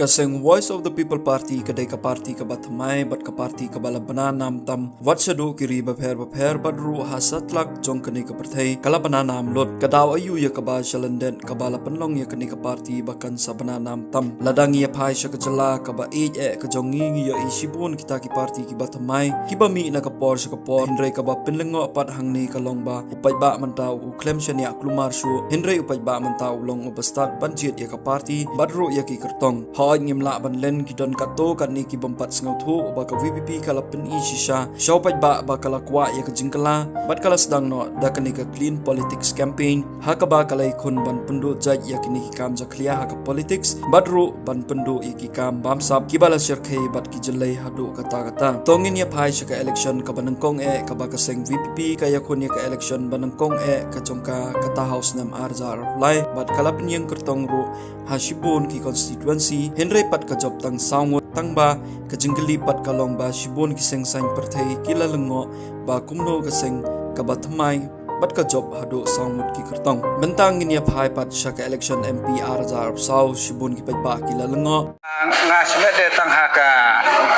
Kaseng Voice of the People Party kadai ka party ka bathamai bat ka party ka balabana nam tam watsadu kiri bapher badru hasatlak jong kani ka perthai kalabana nam lot kadaw ayu ya ka ba shalanden ka bala panlong ya kani ka party bakan sabana nam tam ladang ya phai shakajala ka ba e ka jongi ya isibun kita ki party ki bathamai ki ba mi na ka por hindrai ka ba pinlengo pat hangni ka longba upai ba mantau uklem shania klumar shu hindrai upai ba mantau long ubastat banjit ya ka party badru ya ki kertong ngim la ban len ki don kato kan ni ki bompat sngau thu ba ka VPP kala pen I shisha shaupai ba kala kwa ya ka jingkala bat kala sedang no da kan ni ka clean politics campaign ha ka ba kala khun ban pendu jaj ya ki kam ja khlia ha ka politics badru ban pendu I ki kam bam sap ki bala shirkhei bat ki jelai hadu kata tongin ya phai shaka election ka banangkong ka ba ka seng VPP ka ya khun ya ka election banangkong ka chongka kata house nam arjar lai bat kala pen yang kertong ru hasibun ki constituency Henry pat ka job tang saungot tang ba ka jingli pat ka long ba shibon ki seng sain perthei kila lengo ba kumno ka seng ka batmai bat ka job hado saungot ki kertong bentang ini phai pat shaka election MP arjar sau shibon ki pa kila lengo ngasme de tang haka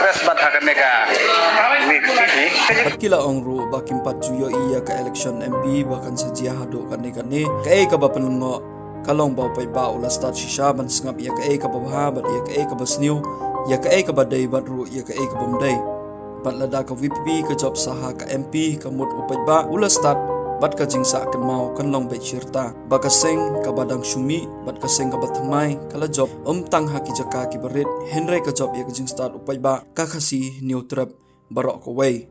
press bat haka neka bat kila ongru ba kimpat juyo iya ka election MP bakan sajia hado kan ne ka ba penlengo kalong bau pai ba ula start shisha ban sngap ya ka ba bat ya ka ba sniu ya ka ba dai badru ya ka bam dai bat lada ka VPP ka job saha ka MP ka mut upai ba ula start bat ka jingsa kan mau kan long bai chirta ba ka seng ka badang shumi bat ka seng ka bathamai kala job tang ha ki jaka ki barit henry ka job ya ka jing start upai ba ka khasi new trap barok ko way